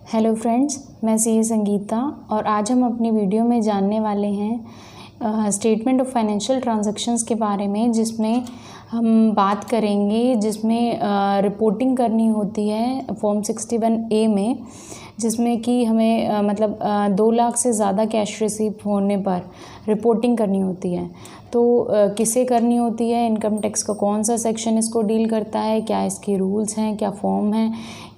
Hello friends, मैं सी संगीता और आज हम अपनी वीडियो में जानने वाले हैं स्टेटमेंट ऑफ फाइनेंशियल ट्रांजैक्शंस के बारे में, जिसमें हम बात करेंगे जिसमें रिपोर्टिंग करनी होती है फॉर्म 61A में, जिसमें कि हमें 2 लाख से ज़्यादा कैश रिसीव होने पर रिपोर्टिंग करनी होती है। तो किसे करनी होती है, इनकम टैक्स का कौन सा सेक्शन इसको डील करता है, क्या इसके रूल्स हैं, क्या फॉर्म है,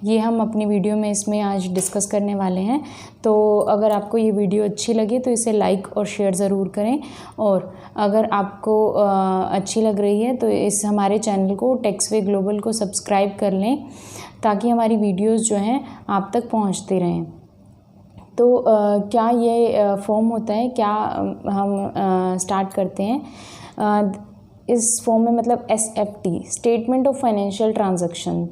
ये हम अपनी वीडियो में इसमें आज डिस्कस करने वाले हैं। तो अगर आपको ये वीडियो अच्छी लगे तो इसे लाइक और शेयर ज़रूर करें, और अगर आपको अच्छी लग रही है तो इस हमारे चैनल को टैक्स वे ग्लोबल को सब्सक्राइब कर लें, ताकि हमारी वीडियोस जो हैं आप तक पहुंचती रहें। तो क्या ये फॉर्म होता है, क्या हम स्टार्ट करते हैं। इस फॉर्म में SFT statement of financial transaction,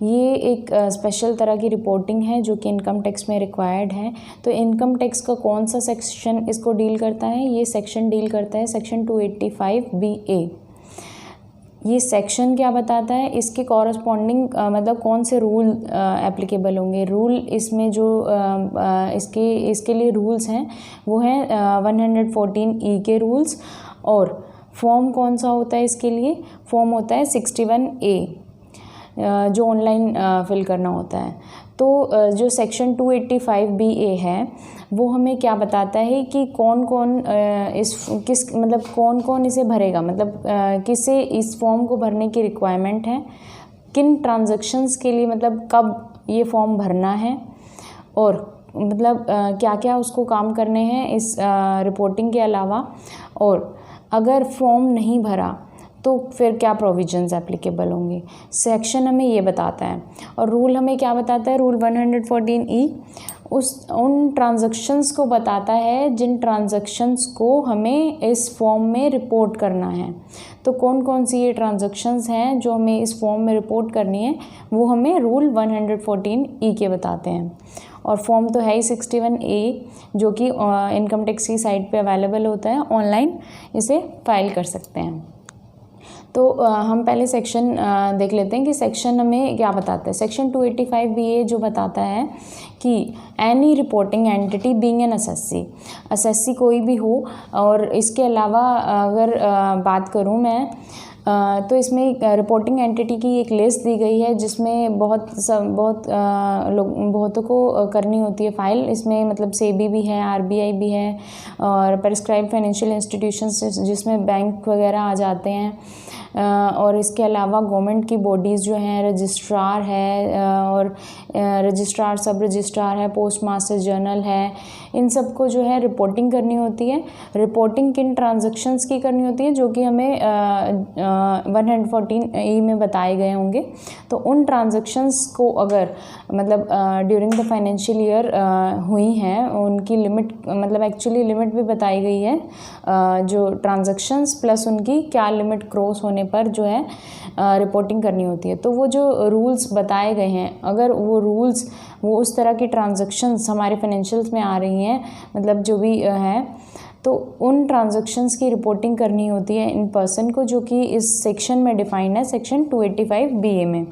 ये एक स्पेशल तरह की रिपोर्टिंग है जो कि इनकम टैक्स में रिक्वायर्ड है। तो इनकम टैक्स का कौन सा सेक्शन इसको डील करता है, ये सेक्शन डील करता है सेक्शन 285BA। ये सेक्शन क्या बताता है, इसके कॉरस्पॉन्डिंग कौन से रूल एप्लीकेबल होंगे। रूल इसमें जो इसके लिए रूल्स हैं वो हैं 114E के रूल्स। और फॉर्म कौन सा होता है इसके लिए, फॉर्म होता है 61A जो ऑनलाइन फिल करना होता है। तो जो सेक्शन 285BA है वो हमें क्या बताता है कि कौन कौन इसे भरेगा, किसे इस फॉर्म को भरने की रिक्वायरमेंट है, किन ट्रांजैक्शंस के लिए कब ये फॉर्म भरना है, और क्या क्या उसको काम करने हैं इस रिपोर्टिंग के अलावा। और अगर फॉर्म नहीं भरा तो फिर क्या प्रोविजंस एप्लीकेबल होंगे, सेक्शन हमें ये बताता है। और रूल हमें क्या बताता है, रूल 114E उन ट्रांजैक्शंस को बताता है जिन ट्रांजैक्शंस को हमें इस फॉर्म में रिपोर्ट करना है। तो कौन कौन सी ये ट्रांजैक्शंस हैं जो हमें इस फॉर्म में रिपोर्ट करनी है, वो हमें रूल 114E के बताते हैं। और फॉर्म तो है ही 61A, जो कि इनकम टैक्स की साइट पे अवेलेबल होता है, ऑनलाइन इसे फाइल कर सकते हैं। तो हम पहले सेक्शन देख लेते हैं कि सेक्शन हमें क्या बताता है। सेक्शन 285BA जो बताता है कि any reporting entity being an assessee कोई भी हो। और इसके अलावा अगर बात करूं मैं, तो इसमें एक रिपोर्टिंग एंटिटी की एक लिस्ट दी गई है, जिसमें बहुतों को करनी होती है फाइल। इसमें सेबी भी है, RBI भी है, और प्रेस्क्राइब्ड फाइनेंशियल इंस्टीट्यूशंस जिसमें बैंक वगैरह आ जाते हैं। और इसके अलावा गवर्नमेंट की बॉडीज़ जो हैं, रजिस्ट्रार है, और रजिस्ट्रार, सब रजिस्ट्रार है, पोस्ट मास्टर जनरल है, इन सब को जो है रिपोर्टिंग करनी होती है। रिपोर्टिंग किन ट्रांजैक्शंस की करनी होती है, जो कि हमें 114E में बताए गए होंगे। तो उन ट्रांजैक्शंस को अगर ड्यूरिंग द फाइनेंशियल ईयर हुई हैं, उनकी लिमिट एक्चुअली लिमिट भी बताई गई है, जो ट्रांजैक्शंस प्लस उनकी क्या लिमिट क्रॉस होने पर जो है रिपोर्टिंग करनी होती है। तो वो जो रूल्स बताए गए हैं, अगर वो उस तरह की ट्रांजैक्शंस हमारे फाइनेंशियल्स में आ रही हैं, जो भी है, तो उन ट्रांजैक्शंस की रिपोर्टिंग करनी होती है इन पर्सन को, जो कि इस सेक्शन में डिफाइंड है, सेक्शन 285BA में।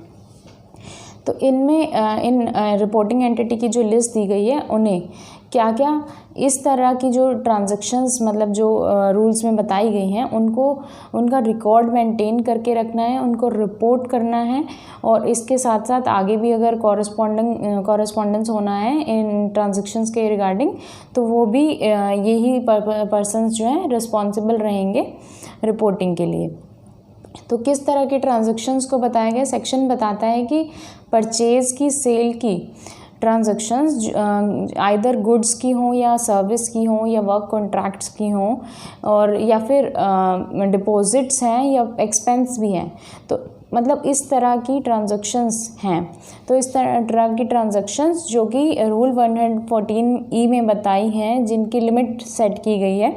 तो इनमें इन रिपोर्टिंग एंटिटी की जो लिस्ट दी गई है, उन्हें क्या क्या इस तरह की जो ट्रांजैक्शंस जो रूल्स में बताई गई हैं, उनका रिकॉर्ड मेंटेन करके रखना है, उनको रिपोर्ट करना है। और इसके साथ साथ आगे भी अगर कॉरेस्पॉन्डेंस होना है इन ट्रांजैक्शंस के रिगार्डिंग, तो वो भी यही पर्सन्स जो हैं रिस्पॉन्सिबल रहेंगे रिपोर्टिंग के लिए। तो किस तरह के ट्रांजैक्शंस को बताया गया, सेक्शन बताता है कि परचेज की, सेल की ट्रांजैक्शंस आइदर गुड्स की हों या सर्विस की हों या वर्क कॉन्ट्रैक्ट्स की हों, और या फिर डिपॉजिट्स हैं या एक्सपेंस भी हैं। तो इस तरह की ट्रांजैक्शंस हैं। तो इस तरह की ट्रांजैक्शंस जो कि रूल 114E में बताई हैं, जिनकी लिमिट सेट की गई है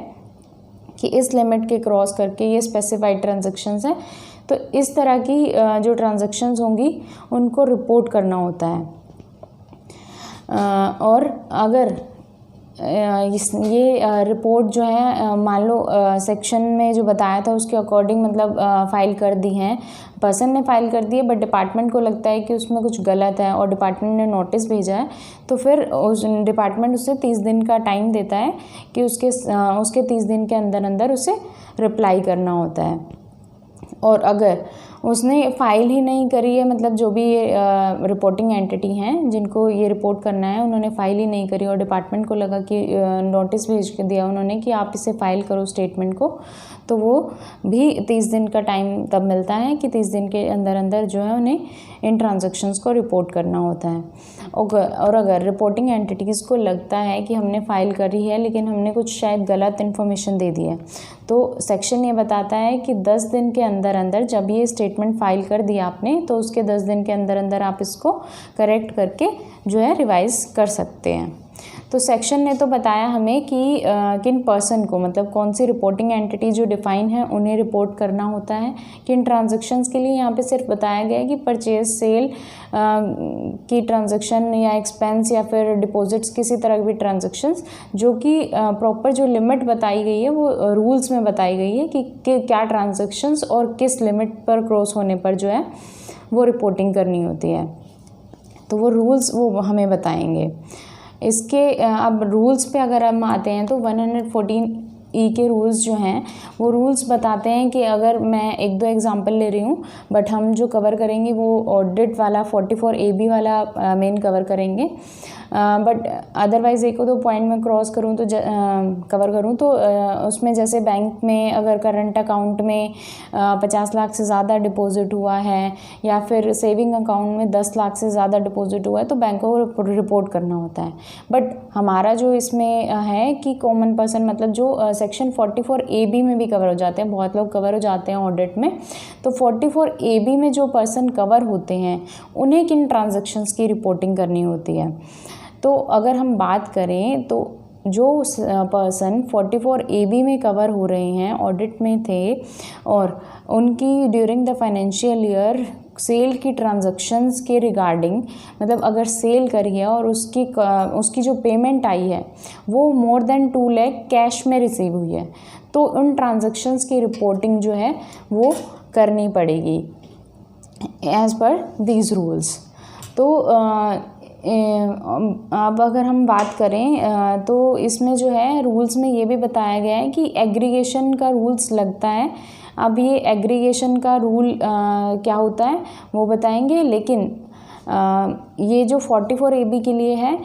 कि इस लिमिट के क्रॉस करके ये स्पेसिफाइड ट्रांजैक्शंस हैं। तो इस तरह की जो ट्रांजैक्शंस होंगी उनको रिपोर्ट करना होता है। और अगर ये रिपोर्ट जो है मान लो सेक्शन में जो बताया था उसके अकॉर्डिंग मतलब फ़ाइल कर दी हैं, पर्सन ने फ़ाइल कर दी है, बट डिपार्टमेंट को लगता है कि उसमें कुछ गलत है और डिपार्टमेंट ने नोटिस भेजा है, तो फिर उस डिपार्टमेंट उसे 30 दिन का टाइम देता है कि उसके 30 दिन के अंदर अंदर उसे रिप्लाई करना होता है। और अगर उसने फ़ाइल ही नहीं करी है, मतलब जो भी ये रिपोर्टिंग एंटिटी हैं जिनको ये रिपोर्ट करना है, उन्होंने फ़ाइल ही नहीं करी और डिपार्टमेंट को लगा कि नोटिस भेज के दिया उन्होंने कि आप इसे फ़ाइल करो स्टेटमेंट को, तो वो भी 30 दिन का टाइम तब मिलता है कि 30 दिन के अंदर अंदर जो है उन्हें इन ट्रांजैक्शंस को रिपोर्ट करना होता है। और अगर रिपोर्टिंग एंटिटीज़ को लगता है कि हमने फ़ाइल करी है लेकिन हमने कुछ शायद गलत इन्फॉर्मेशन दे दी है, तो सेक्शन ये बताता है कि 10 दिन के अंदर अंदर जब ये स्टेटमेंट फ़ाइल कर दिया आपने, तो उसके 10 दिन के अंदर अंदर आप इसको करेक्ट करके जो है रिवाइज़ कर सकते हैं। तो सेक्शन ने तो बताया हमें कि किन पर्सन को, मतलब कौन सी रिपोर्टिंग एंटिटी जो डिफाइन है उन्हें रिपोर्ट करना होता है, किन ट्रांजैक्शंस के लिए। यहाँ पे सिर्फ बताया गया है कि परचेज सेल की ट्रांजैक्शन या एक्सपेंस या फिर डिपॉजिट्स, किसी तरह की भी ट्रांजैक्शंस जो कि प्रॉपर जो लिमिट बताई गई है वो रूल्स में बताई गई है कि क्या ट्रांजैक्शंस और किस लिमिट पर क्रॉस होने पर जो है वो रिपोर्टिंग करनी होती है, तो वो रूल्स वो हमें बताएंगे। इसके अब रूल्स पे अगर हम आते हैं तो 114E के रूल्स जो हैं वो रूल्स बताते हैं कि अगर मैं एक दो एग्जांपल ले रही हूँ, बट हम जो कवर करेंगे वो ऑडिट वाला 44AB वाला मेन कवर करेंगे, बट अदरवाइज़ एक दो पॉइंट में क्रॉस करूँ तो कवर करूँ तो उसमें जैसे बैंक में अगर करंट अकाउंट में 50 लाख से ज़्यादा डिपॉजिट हुआ है या फिर सेविंग अकाउंट में 10 लाख से ज़्यादा डिपॉजिट हुआ है तो बैंक को रिपोर्ट करना होता है। बट हमारा जो इसमें है कि कॉमन पर्सन, मतलब जो सेक्शन 44AB में भी कवर हो जाते हैं, बहुत लोग कवर हो जाते हैं ऑडिट में, तो 44AB में जो पर्सन कवर होते हैं उन्हें किन ट्रांजैक्शंस की रिपोर्टिंग करनी होती है। तो अगर हम बात करें तो जो पर्सन 44AB में कवर हो रहे हैं, ऑडिट में थे और उनकी during the financial year cell की ट्रांजैक्शंस के रिगार्डिंग, मतलब अगर सेल करी है और उसकी जो पेमेंट आई है वो मोर देन 2 लाख कैश में रिसीव हुई है, तो उन ट्रांजैक्शंस की रिपोर्टिंग जो है वो करनी पड़ेगी एज़ पर दीज रूल्स। तो अब अगर हम बात करें तो इसमें जो है रूल्स में ये भी बताया गया है कि एग्रीगेशन का रूल्स लगता है। अब ये एग्रीगेशन का रूल क्या होता है वो बताएंगे, लेकिन ये जो 44AB के लिए है,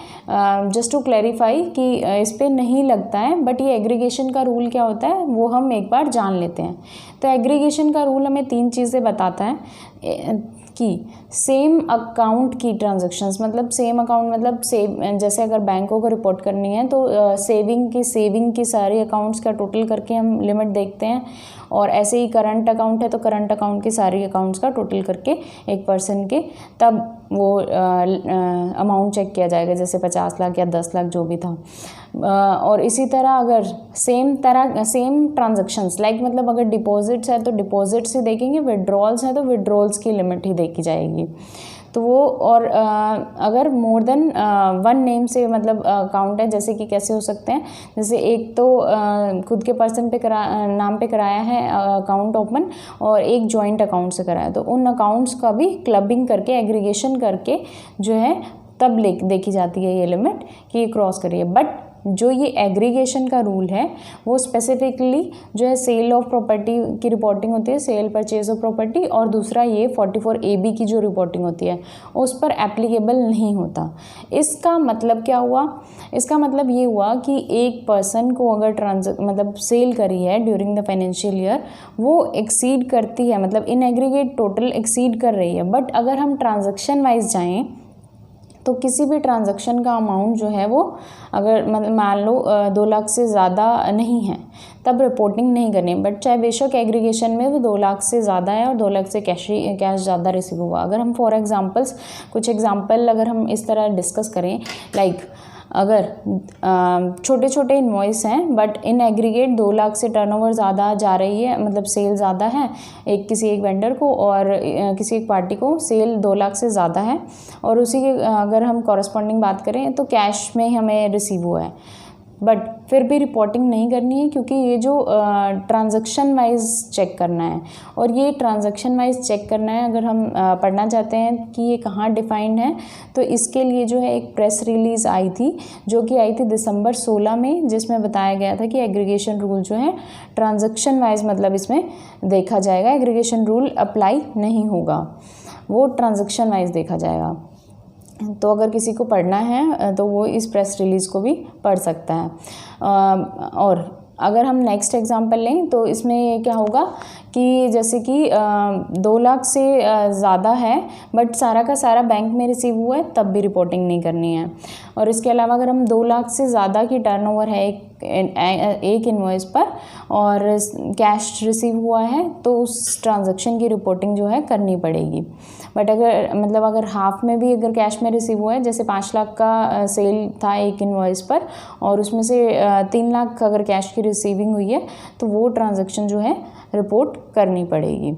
जस्ट टू क्लैरिफाई कि इस पे नहीं लगता है, बट ये एग्रीगेशन का रूल क्या होता है वो हम एक बार जान लेते हैं। तो एग्रीगेशन का रूल हमें 3 चीज़ें बताता है कि सेम अकाउंट की ट्रांजैक्शंस, मतलब सेम अकाउंट मतलब सेम, जैसे अगर बैंकों को रिपोर्ट करनी है तो सेविंग की सारे अकाउंट्स का टोटल करके हम लिमिट देखते हैं, और ऐसे ही करंट अकाउंट है तो करंट अकाउंट के सारे अकाउंट्स का टोटल करके एक पर्सन के तब वो अमाउंट चेक किया जाएगा, जैसे 50 लाख या 10 लाख जो भी था। और इसी तरह अगर सेम ट्रांजैक्शंस लाइक, मतलब अगर डिपॉजिट्स है तो डिपॉजिट्स ही देखेंगे, विड्रॉल्स है तो विड्रॉल्स की लिमिट ही देखी जाएगी। तो वो और अगर मोर देन 1 नेम से मतलब अकाउंट है, जैसे कि कैसे हो सकते हैं, जैसे एक तो खुद के पर्सन पे नाम पे कराया है अकाउंट ओपन और एक जॉइंट अकाउंट से कराया, तो उन अकाउंट्स का भी क्लबिंग करके एग्रीगेशन करके जो है तब देखी जाती है ये लिमिट कि ये क्रॉस करिए। बट जो ये एग्रीगेशन का रूल है वो स्पेसिफिकली जो है सेल ऑफ प्रॉपर्टी की रिपोर्टिंग होती है, सेल परचेज ऑफ प्रॉपर्टी, और दूसरा ये 44AB की जो रिपोर्टिंग होती है उस पर एप्लीकेबल नहीं होता। इसका मतलब क्या हुआ? इसका मतलब ये हुआ कि एक पर्सन को अगर मतलब सेल करी है ड्यूरिंग द फाइनेंशियल ईयर, वो एक्सीड करती है, मतलब इन एग्रीगेट टोटल एक्सीड कर रही है, बट अगर हम ट्रांजैक्शन वाइज जाएँ तो किसी भी ट्रांजैक्शन का अमाउंट जो है वो अगर मतलब मान लो 2 लाख से ज़्यादा नहीं है तब रिपोर्टिंग नहीं करनी, बट चाहे बेशक एग्रीगेशन में वो 2 लाख से ज़्यादा है और 2 लाख से कैश ज़्यादा रिसीव हुआ। अगर हम फॉर एग्जांपल्स कुछ एग्जांपल अगर हम इस तरह डिस्कस करें, लाइक अगर छोटे छोटे इनवॉइस हैं बट इन एग्रीगेट 2 लाख से टर्नओवर ज़्यादा जा रही है, मतलब सेल ज़्यादा है किसी एक वेंडर को और किसी एक पार्टी को सेल 2 लाख से ज़्यादा है, और उसी के अगर हम कॉरस्पॉन्डिंग बात करें तो कैश में हमें रिसीव हुआ है, बट फिर भी रिपोर्टिंग नहीं करनी है, क्योंकि ये जो ट्रांजैक्शन वाइज चेक करना है, और ये ट्रांजैक्शन वाइज चेक करना है अगर हम पढ़ना चाहते हैं कि ये कहाँ डिफाइंड है, तो इसके लिए जो है एक प्रेस रिलीज़ आई थी, जो कि आई थी दिसंबर 16 में, जिसमें बताया गया था कि एग्रीगेशन रूल जो है ट्रांजैक्शन वाइज मतलब इसमें देखा जाएगा, एग्रीगेशन रूल अप्लाई नहीं होगा, वो ट्रांजैक्शन वाइज देखा जाएगा। तो अगर किसी को पढ़ना है तो वो इस प्रेस रिलीज़ को भी पढ़ सकता है। और अगर हम नेक्स्ट एग्जांपल लें तो इसमें क्या होगा कि जैसे कि 2 लाख से ज़्यादा है बट सारा का सारा बैंक में रिसीव हुआ है, तब भी रिपोर्टिंग नहीं करनी है। और इसके अलावा अगर हम 2 लाख से ज़्यादा की टर्नओवर है एक इनवॉइस पर और कैश रिसीव हुआ है, तो उस ट्रांजैक्शन की रिपोर्टिंग जो है करनी पड़ेगी। बट अगर हाफ में भी अगर कैश में रिसीव हुआ है, जैसे 5 लाख का सेल था एक इनवॉइस पर और उसमें से 3 लाख अगर कैश की रिसीविंग हुई है, तो वो ट्रांजैक्शन जो है रिपोर्ट करनी पड़ेगी।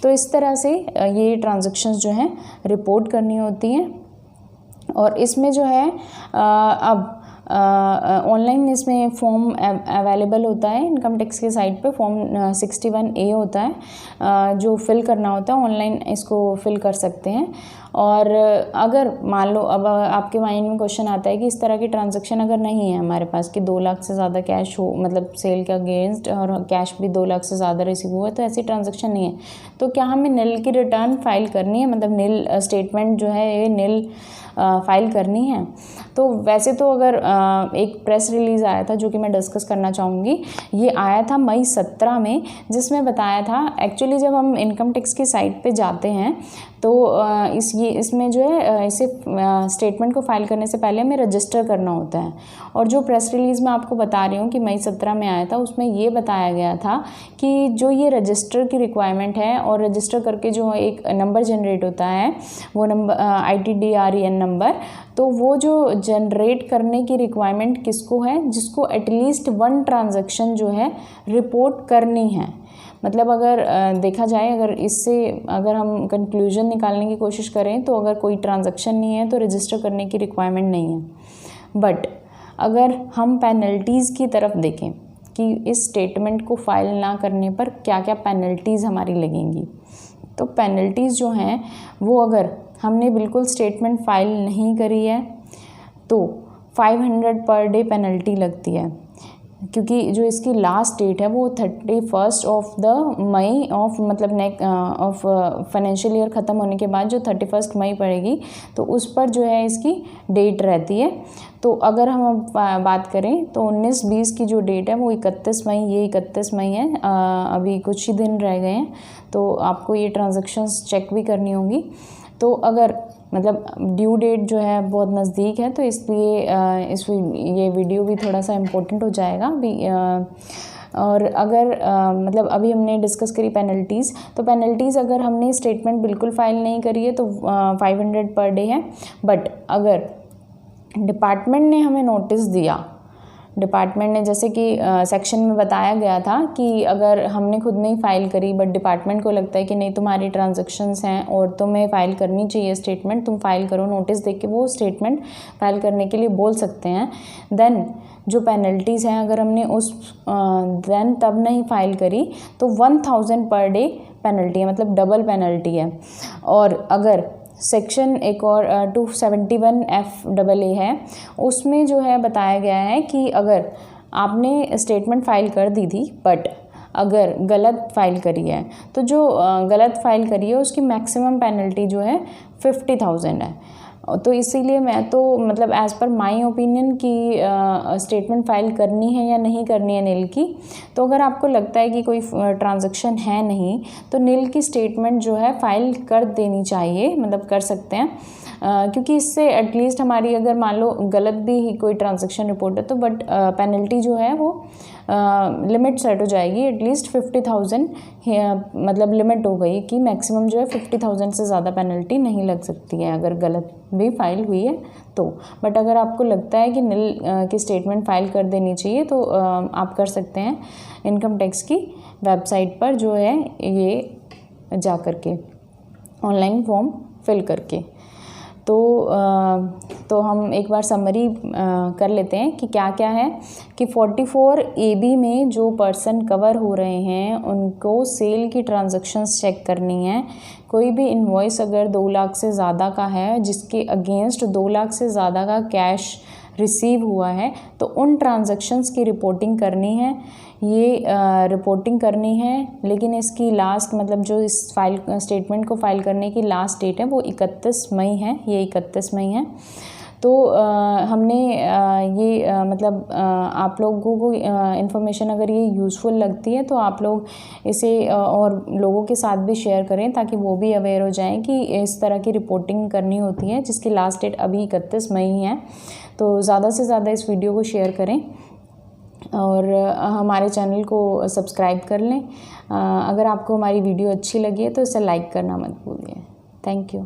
तो इस तरह से ये ट्रांजैक्शंस जो हैं रिपोर्ट करनी होती हैं। और इसमें जो है अब ऑनलाइन इसमें फॉर्म अवेलेबल होता है इनकम टैक्स के साइट पे, फॉर्म 61A होता है जो फिल करना होता है, ऑनलाइन इसको फिल कर सकते हैं। और अगर मान लो अब आपके माइंड में क्वेश्चन आता है कि इस तरह की ट्रांजैक्शन अगर नहीं है हमारे पास कि 2 लाख से ज़्यादा कैश हो, मतलब सेल के अगेंस्ट और कैश भी 2 लाख से ज़्यादा रिसीव हुआ है, तो ऐसी ट्रांजैक्शन नहीं है, तो क्या हमें निल की रिटर्न फाइल करनी है, मतलब निल स्टेटमेंट जो है ये निल फाइल करनी है। तो वैसे तो अगर एक प्रेस रिलीज़ आया था जो कि मैं डिस्कस करना चाहूँगी, ये आया था मई 17 में, जिसमें बताया था एक्चुअली जब हम इनकम टैक्स की साइट पे जाते हैं तो इसमें जो है इसे स्टेटमेंट को फाइल करने से पहले हमें रजिस्टर करना होता है। और जो प्रेस रिलीज़ मैं आपको बता रही हूँ कि मई 17 में आया था, उसमें ये बताया गया था कि जो ये रजिस्टर की रिक्वायरमेंट है और रजिस्टर करके जो एक नंबर जनरेट होता है वो नंबर ITDREN नंबर, तो वो जो जनरेट करने की रिक्वायरमेंट किसको है, जिसको एटलीस्ट 1 ट्रांजैक्शन जो है रिपोर्ट करनी है। मतलब अगर देखा जाए, अगर इससे अगर हम कंक्लूजन निकालने की कोशिश करें तो अगर कोई ट्रांजैक्शन नहीं है तो रजिस्टर करने की रिक्वायरमेंट नहीं है। बट अगर हम पेनल्टीज़ की तरफ देखें कि इस स्टेटमेंट को फाइल ना करने पर क्या क्या पेनल्टीज़ हमारी लगेंगी, तो पेनल्टीज़ जो हैं वो अगर हमने बिल्कुल स्टेटमेंट फाइल नहीं करी है तो 500 पर डे पेनल्टी लगती है, क्योंकि जो इसकी लास्ट डेट है वो 31 ऑफ द मई ऑफ मतलब ऑफ फाइनेंशियल ईयर ख़त्म होने के बाद जो 31 मई पड़ेगी, तो उस पर जो है इसकी डेट रहती है। तो अगर हम बात करें तो 19-20 की जो डेट है वो 31 मई, ये 31 मई है, अभी कुछ ही दिन रह गए हैं, तो आपको ये ट्रांजैक्शंस चेक भी करनी होंगी। तो अगर मतलब ड्यू डेट जो है बहुत नज़दीक है, तो इसलिए ये वीडियो भी थोड़ा सा इम्पोर्टेंट हो जाएगा अभी। और अगर मतलब अभी हमने डिस्कस करी पेनल्टीज़, तो पेनल्टीज़ अगर हमने स्टेटमेंट बिल्कुल फाइल नहीं करी है तो 500 पर डे है। बट अगर डिपार्टमेंट ने हमें नोटिस दिया, डिपार्टमेंट ने जैसे कि सेक्शन में बताया गया था कि अगर हमने खुद नहीं फ़ाइल करी बट डिपार्टमेंट को लगता है कि नहीं तुम्हारी ट्रांजैक्शंस हैं और तुम्हें फ़ाइल करनी चाहिए स्टेटमेंट, तुम फाइल करो, नोटिस देके वो स्टेटमेंट फाइल करने के लिए बोल सकते हैं। देन जो पेनल्टीज़ हैं अगर हमने देन तब नहीं फाइल करी तो 1000 पर डे पेनल्टी है, मतलब डबल पेनल्टी है। और अगर सेक्शन एक और 271FAA है, उसमें जो है बताया गया है कि अगर आपने स्टेटमेंट फाइल कर दी थी बट अगर गलत फाइल करी है, तो जो गलत फाइल करी है उसकी मैक्सिमम पेनल्टी जो है 50,000 है। तो इसीलिए मैं तो मतलब एज़ पर माई ओपिनियन कि स्टेटमेंट फाइल करनी है या नहीं करनी है निल की, तो अगर आपको लगता है कि कोई ट्रांजैक्शन है नहीं तो निल की स्टेटमेंट जो है फाइल कर देनी चाहिए, मतलब कर सकते हैं, क्योंकि इससे एटलीस्ट हमारी अगर मान लो गलत भी कोई ट्रांजैक्शन रिपोर्ट है तो बट पेनल्टी जो है वो लिमिट सेट हो जाएगी, एटलीस्ट 50,000 मतलब लिमिट हो गई कि मैक्सिमम जो है 50,000 से ज़्यादा पेनल्टी नहीं लग सकती है अगर गलत भी फाइल हुई है तो। बट अगर आपको लगता है कि निल की स्टेटमेंट फाइल कर देनी चाहिए तो आप कर सकते हैं इनकम टैक्स की वेबसाइट पर जो है ये जा कर के ऑनलाइन फॉर्म फिल करके। तो हम एक बार समरी कर लेते हैं कि क्या क्या है कि 44 AB में जो पर्सन कवर हो रहे हैं उनको सेल की ट्रांजैक्शंस चेक करनी है। कोई भी इनवॉइस अगर 2 लाख से ज़्यादा का है, जिसके अगेंस्ट 2 लाख से ज़्यादा का कैश रिसीव हुआ है, तो उन ट्रांजैक्शंस की रिपोर्टिंग करनी है। ये रिपोर्टिंग करनी है, लेकिन इसकी लास्ट मतलब जो इस फाइल स्टेटमेंट को फाइल करने की लास्ट डेट है वो 31 मई है। ये 31 मई है। तो हमने ये मतलब आप लोगों को इन्फॉर्मेशन अगर ये यूज़फुल लगती है तो आप लोग इसे और लोगों के साथ भी शेयर करें, ताकि वो भी अवेयर हो जाएं कि इस तरह की रिपोर्टिंग करनी होती है, जिसकी लास्ट डेट अभी 31 मई है। तो ज़्यादा से ज़्यादा इस वीडियो को शेयर करें और हमारे चैनल को सब्सक्राइब कर लें। अगर आपको हमारी वीडियो अच्छी लगी है तो इसे लाइक करना मत भूलिए। Thank you.